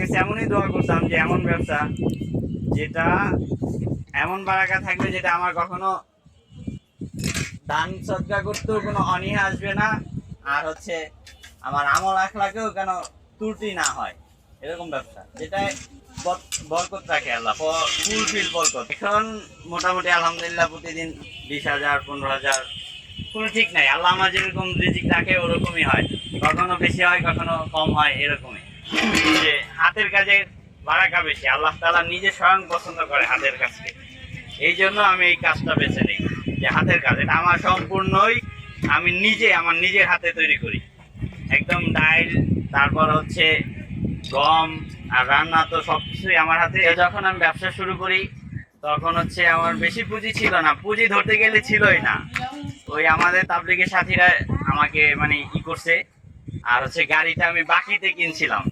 কাছে এমনই দোয়া করতাম যে এমন ব্যবসা যেটা এমন বারাকা থাকবে যেটা আমার কখনো দান সদকা করতেও কোনো অনীহা আসবে না, আর হচ্ছে আমার আমল আখলাকেও কেন ত্রুটি না হয়, এরকম ব্যবসা যেটায় বরকত রাখে আল্লাহ, ফুলফিল বরকত। এখন মোটামুটি আলহামদুলিল্লাহ প্রতিদিন 20,000 15,000 কোনো ঠিক নাই। আল্লাহ আমার যেরকম রিজিক রাখে ওরকমই হয়, কখনো বেশি হয় কখনো কম হয়, এরকমই। যে হাতের কাজে বারাকা বেশি, আল্লাহ তাআলা নিজে স্বয়ং পছন্দ করে হাতের কাজকে। এই জন্য আমি এই কাজটা বেছে নিই, যে হাতের কাজ এটা আমার সম্পূর্ণই আমি নিজে আমার নিজের হাতে তৈরি করি। একদম ডাইল, তারপর হচ্ছে গম, আর রান্না তো সবকিছুই আমার হাতে। যখন আমি ব্যবসা শুরু করি তখন হচ্ছে আমার বেশি পুঁজি ছিল না, পুঁজি ধরতে গেলে ছিলই না। ওই আমাদের তাবলিগের সাথীরা আমাকে মানে ই করছে, আর হচ্ছে গাড়িটা আমি বাকিতে কিনছিলাম,